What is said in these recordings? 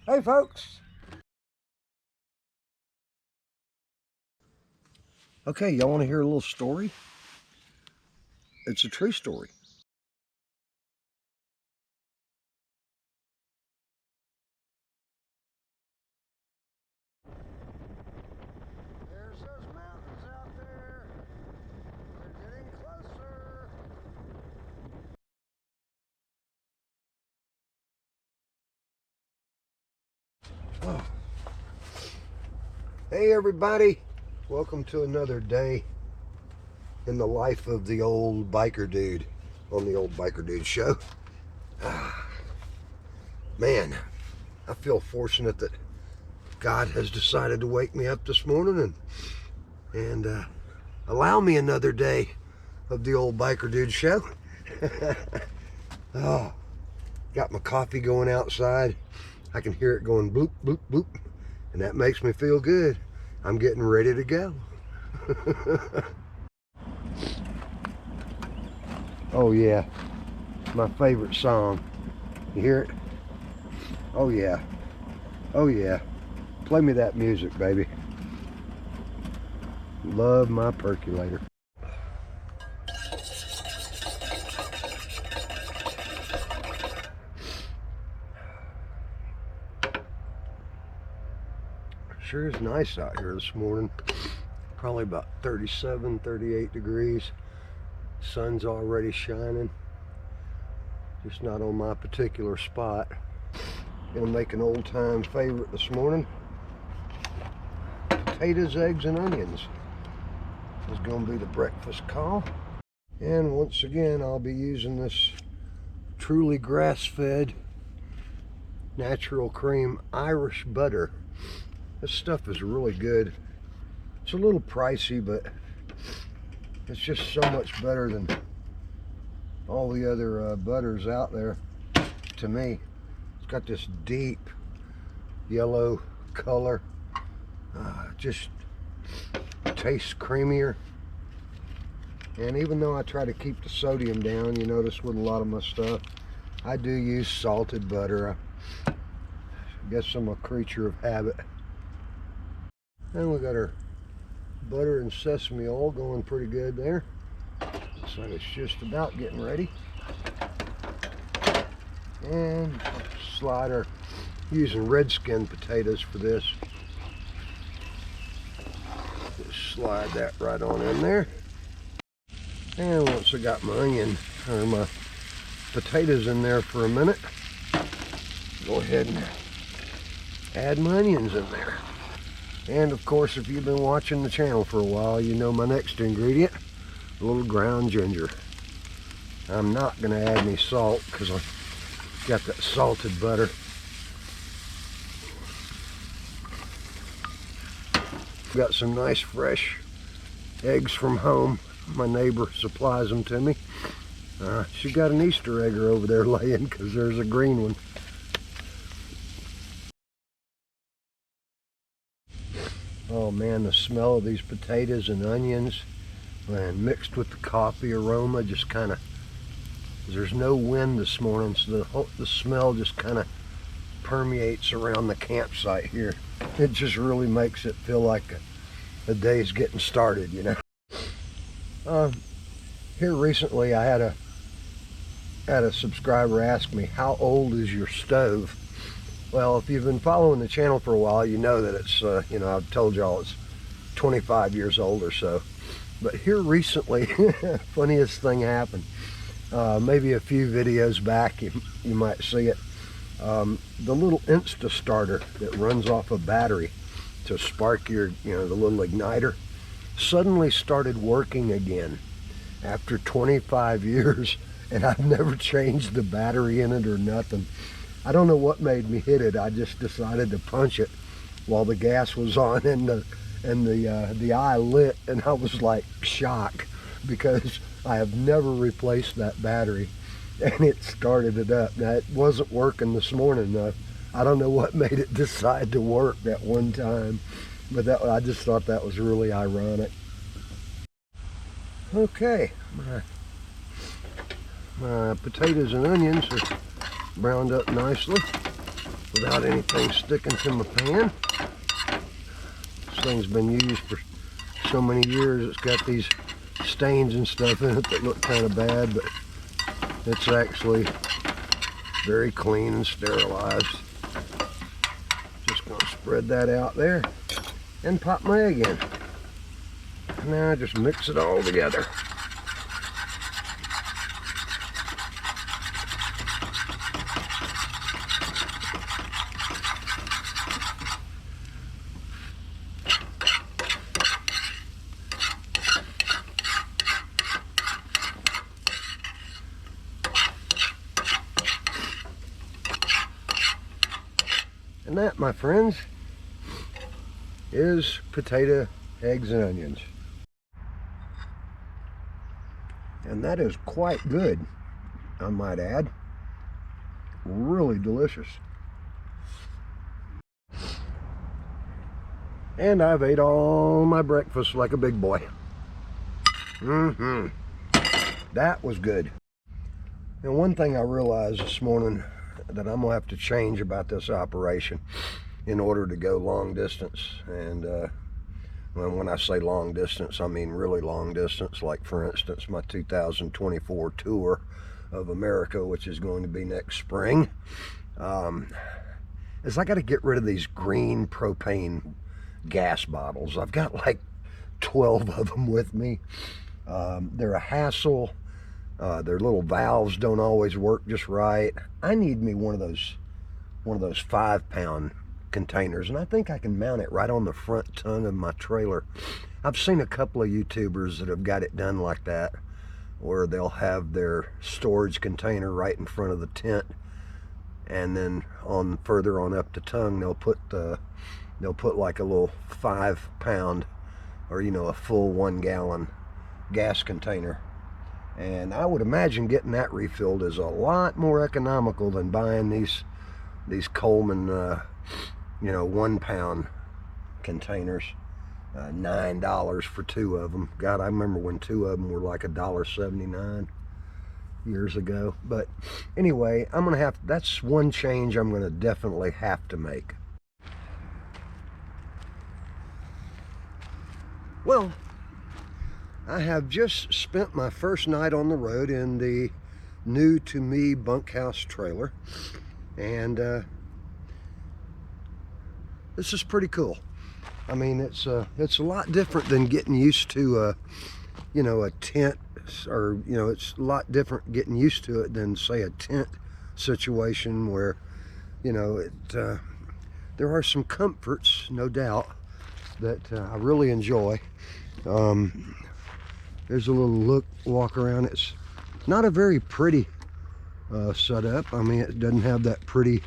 Hey folks. Okay, y'all want to hear a little story? It's a true story. There's those mountains out there. They're getting closer. Oh. Hey everybody, welcome to another day in the life of the old biker dude on the Old Biker Dude Show. Man, I feel fortunate that God has decided to wake me up this morning and allow me another day of the Old Biker Dude Show. Oh, got my coffee going outside. I can hear it going bloop, bloop, bloop, and that makes me feel good. I'm getting ready to go. Oh yeah, my favorite song. You hear it? Oh yeah, oh yeah. Play me that music, baby. Love my percolator. Sure is nice out here this morning. Probably about 37, 38 degrees. Sun's already shining. Just not on my particular spot. Gonna make an old-time favorite this morning. Potatoes, eggs, and onions is gonna be the breakfast call. And once again, I'll be using this truly grass-fed natural cream Irish butter. This stuff is really good. It's a little pricey, but it's just so much better than all the other butters out there to me. It's got this deep yellow color. Just tastes creamier. And even though I try to keep the sodium down, you notice with a lot of my stuff, I do use salted butter. I guess I'm a creature of habit. And we got our butter and sesame oil going pretty good there. Looks like it's just about getting ready. And slide our, using red skin potatoes for this. Just slide that right on in there. And once I got my onion or my potatoes in there for a minute, go ahead and add my onions in there. And of course, if you've been watching the channel for a while, you know my next ingredient, a little ground ginger. I'm not going to add any salt because I've got that salted butter. Got some nice fresh eggs from home. My neighbor supplies them to me. She got an Easter egg over there laying because there's a green one. Oh man, the smell of these potatoes and onions, man, mixed with the coffee aroma, just kind of, there's no wind this morning, so the smell just kind of permeates around the campsite here. It just really makes it feel like a day's getting started, you know. Here recently, I had a subscriber ask me, how old is your stove? Well, if you've been following the channel for a while, you know that it's, you know, I've told y'all it's 25 years old or so. But here recently, funniest thing happened. Maybe a few videos back, you might see it. The little Insta starter that runs off a battery to spark your, you know, the little igniter, suddenly started working again after 25 years, and I've never changed the battery in it or nothing. I don't know what made me hit it. I just decided to punch it while the gas was on and the eye lit, and I was like shocked because I have never replaced that battery, and it started it up. Now, it wasn't working this morning. I don't know what made it decide to work that one time, but I just thought that was really ironic. Okay, my potatoes and onions are browned up nicely. without anything sticking to my pan. This thing's been used for so many years, it's got these stains and stuff in it that look kind of bad, but it's actually very clean and sterilized. Just gonna spread that out there and pop my egg in. Now I just mix it all together. And that, my friends, is potato, eggs, and onions. And that is quite good, I might add. Really delicious. And I've ate all my breakfast like a big boy. That was good. And one thing I realized this morning that I'm gonna have to change about this operation in order to go long distance. And when I say long distance, I mean really long distance. Like, for instance, my 2024 tour of America, which is going to be next spring, is I got to get rid of these green propane gas bottles. I've got like 12 of them with me. They're a hassle. Their little valves don't always work just right. I need me one of those 5-pound containers, and I think I can mount it right on the front tongue of my trailer. I've seen a couple of YouTubers that have got it done like that, where they'll have their storage container right in front of the tent, and then further on up the tongue they'll put like a little 5-pound, or a full 1-gallon gas container. And I would imagine getting that refilled is a lot more economical than buying these Coleman 1-pound containers. $9 for 2 of them. God, I remember when 2 of them were like $1.79 years ago. But anyway, that's one change I'm gonna definitely have to make. Well, I have just spent my first night on the road in the new to me Bunkhouse trailer, and this is pretty cool. I mean, it's a lot different than getting used to a tent, or it's a lot different getting used to it than, say, a tent situation where there are some comforts, no doubt, that I really enjoy. There's a little walk around. It's not a very pretty setup. I mean, it doesn't have that pretty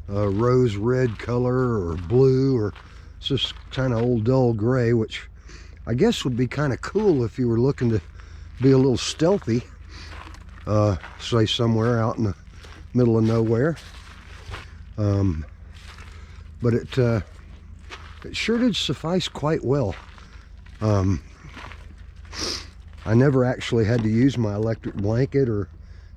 rose red color or blue, or it's just kind of old dull gray, which I guess would be kind of cool if you were looking to be a little stealthy, say somewhere out in the middle of nowhere. But it sure did suffice quite well. I never actually had to use my electric blanket or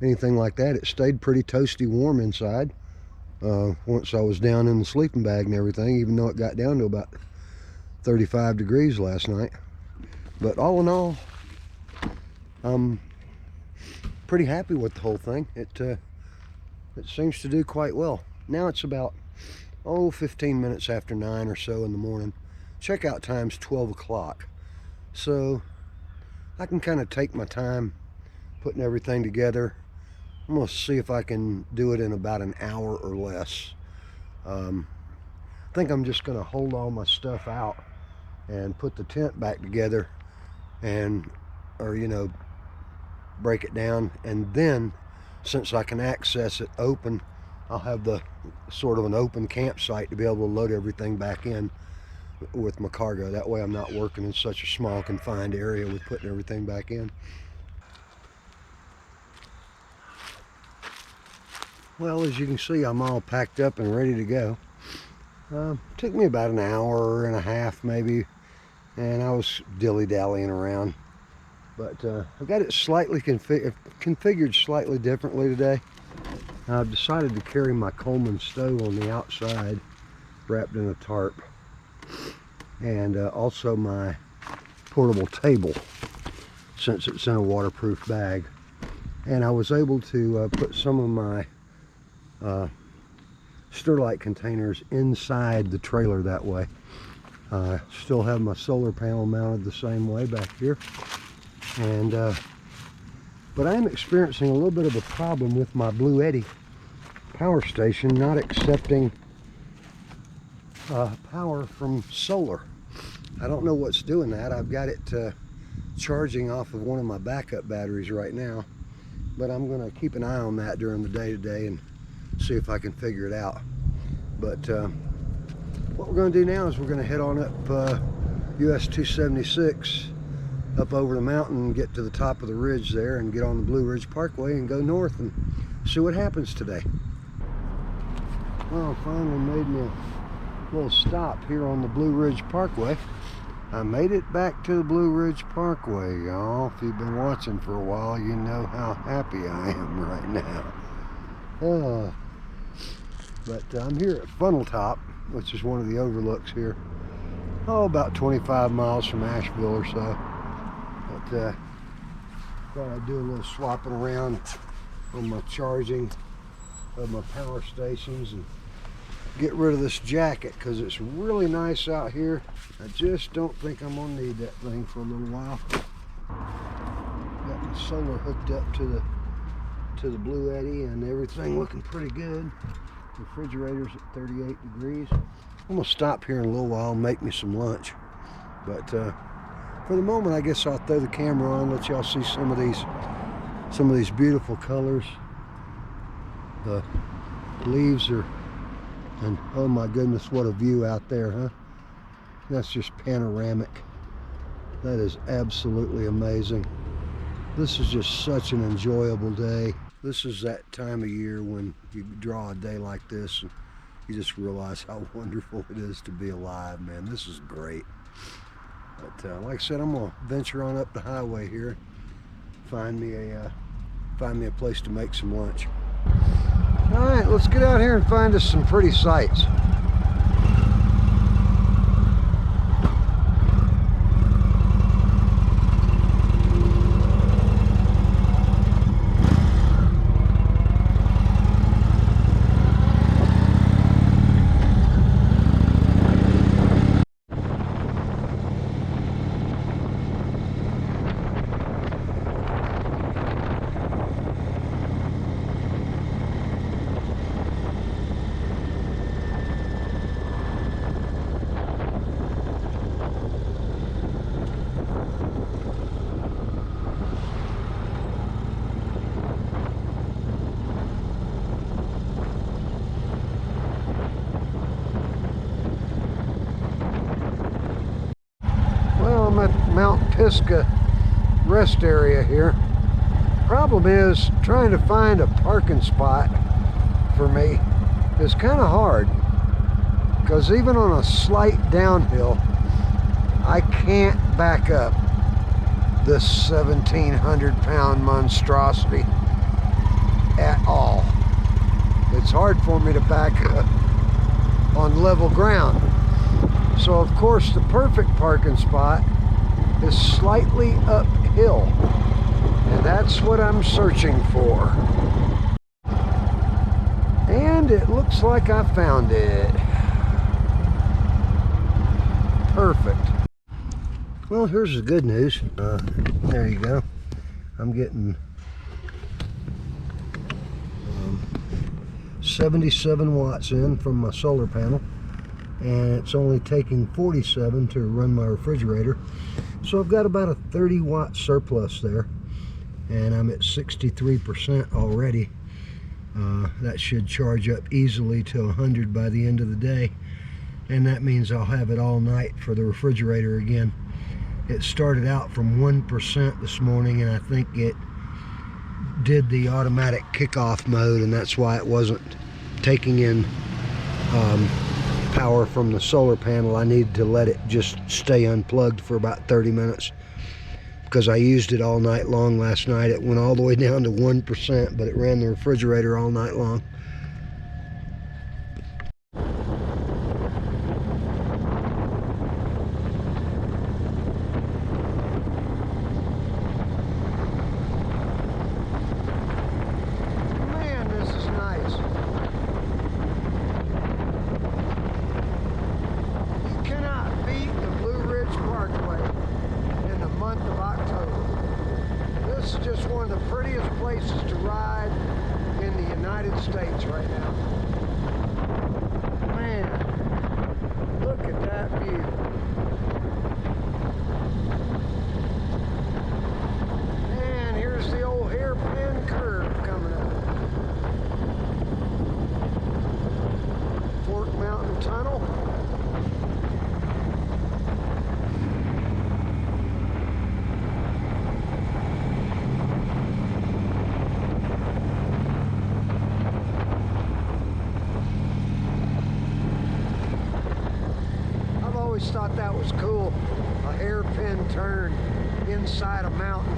anything like that. It stayed pretty toasty warm inside once I was down in the sleeping bag and everything, even though it got down to about 35 degrees last night. But all in all, I'm pretty happy with the whole thing. It seems to do quite well. Now it's about 15 minutes after 9 or so in the morning. Checkout time's 12 o'clock. So I can kind of take my time putting everything together. I'm going to see if I can do it in about an hour or less. I think I'm just going to hold all my stuff out and put the tent back together, or break it down, and then, since I can access it open, I'll have the sort of an open campsite to be able to load everything back in with my cargo. That way I'm not working in such a small confined area with putting everything back in. Well, as you can see, I'm all packed up and ready to go. Took me about an hour and a half maybe, and I was dilly-dallying around. But I've got it slightly configured slightly differently today. I've decided to carry my Coleman stove on the outside, wrapped in a tarp, and also my portable table, since it's in a waterproof bag. And I was able to put some of my Sterlite containers inside the trailer that way. Still have my solar panel mounted the same way back here, and but I am experiencing a little bit of a problem with my Bluetti power station not accepting power from solar. I don't know what's doing that. I've got it charging off of one of my backup batteries right now, but I'm going to keep an eye on that during the day today and see if I can figure it out. But what we're going to do now is we're going to head on up US 276 up over the mountain and get to the top of the ridge there and get on the Blue Ridge Parkway and go north and see what happens today. Well, I finally made me a little stop here on the Blue Ridge Parkway. I made it back to the Blue Ridge Parkway, y'all. If you've been watching for a while, you know how happy I am right now. But I'm here at Funnel Top, which is one of the overlooks here. Oh, about 25 miles from Asheville or so. But thought I'd do a little swapping around on my charging of my power stations and get rid of this jacket because it's really nice out here. I just don't think I'm gonna need that thing for a little while. Got my solar hooked up to the Bluetti and everything looking pretty good. Refrigerator's at 38 degrees. I'm gonna stop here in a little while and make me some lunch. But for the moment, I guess I'll throw the camera on, let y'all see some of these beautiful colors. The leaves are, and oh my goodness, what a view out there, huh? That's just panoramic. That is absolutely amazing. This is just such an enjoyable day. This is that time of year when you draw a day like this and you just realize how wonderful it is to be alive, man. This is great. But like I said, I'm gonna venture on up the highway here, find me a place to make some lunch. All right, let's get out here and find us some pretty sights. I'm at Mount Pisgah rest area here. Problem is trying to find a parking spot for me is kind of hard, because even on a slight downhill I can't back up this 1,700-pound monstrosity at all. It's hard for me to back up on level ground. So of course the perfect parking spot is slightly uphill, and that's what I'm searching for. And it looks like I found it. Perfect. Well, here's the good news. There you go. I'm getting 77 watts in from my solar panel, and it's only taking 47 to run my refrigerator. So I've got about a 30-watt surplus there, and I'm at 63% already. That should charge up easily to 100 by the end of the day, and that means I'll have it all night for the refrigerator again. It started out from 1% this morning, and I think it did the automatic kickoff mode, and that's why it wasn't taking in power from the solar panel. I needed to let it just stay unplugged for about 30 minutes. because I used it all night long last night. It went all the way down to 1%, but it ran the refrigerator all night long. Man, this is nice. You cannot beat the Blue Ridge Parkway in the month of October. This is just one of the prettiest places to ride in the United States right now. Man, look at that view. And here's the old hairpin curve coming up. Fork Mountain Tunnel. Always thought that was cool, a hairpin turn inside a mountain.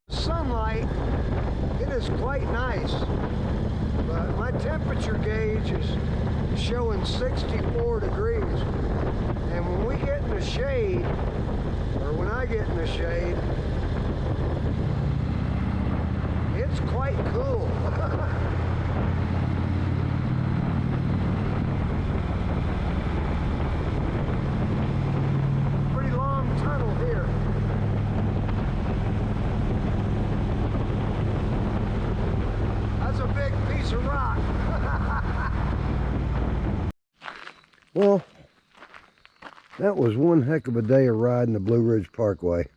Sunlight, it is quite nice, but my temperature gauge is showing 64 degrees, and when we get in the shade, or when I get in the shade, it's quite cool. Pretty long tunnel here. That's a big piece of rock. Well, that was one heck of a day of riding the Blue Ridge Parkway.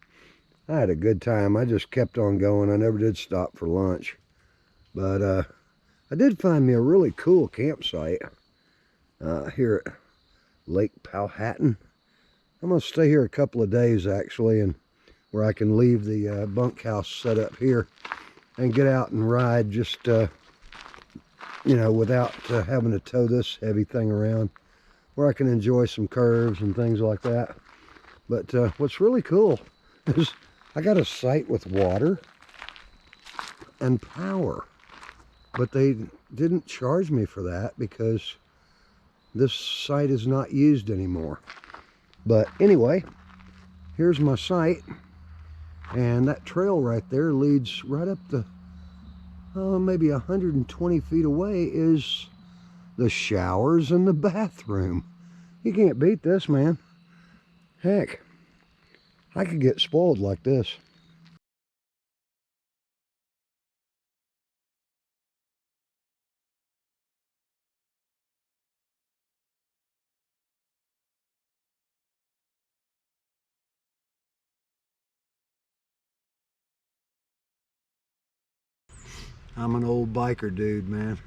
I had a good time. I just kept on going. I never did stop for lunch. But I did find me a really cool campsite here at Lake Powhatan. I'm going to stay here a couple of days actually, and where I can leave the bunkhouse set up here and get out and ride just, you know, without having to tow this heavy thing around, where I can enjoy some curves and things like that. But what's really cool is I got a site with water and power, but they didn't charge me for that because this site is not used anymore. But anyway, here's my site, and that trail right there leads right up the maybe 120 feet away is the showers and the bathroom. You can't beat this, man. Heck, I could get spoiled like this. I'm an old biker dude, man.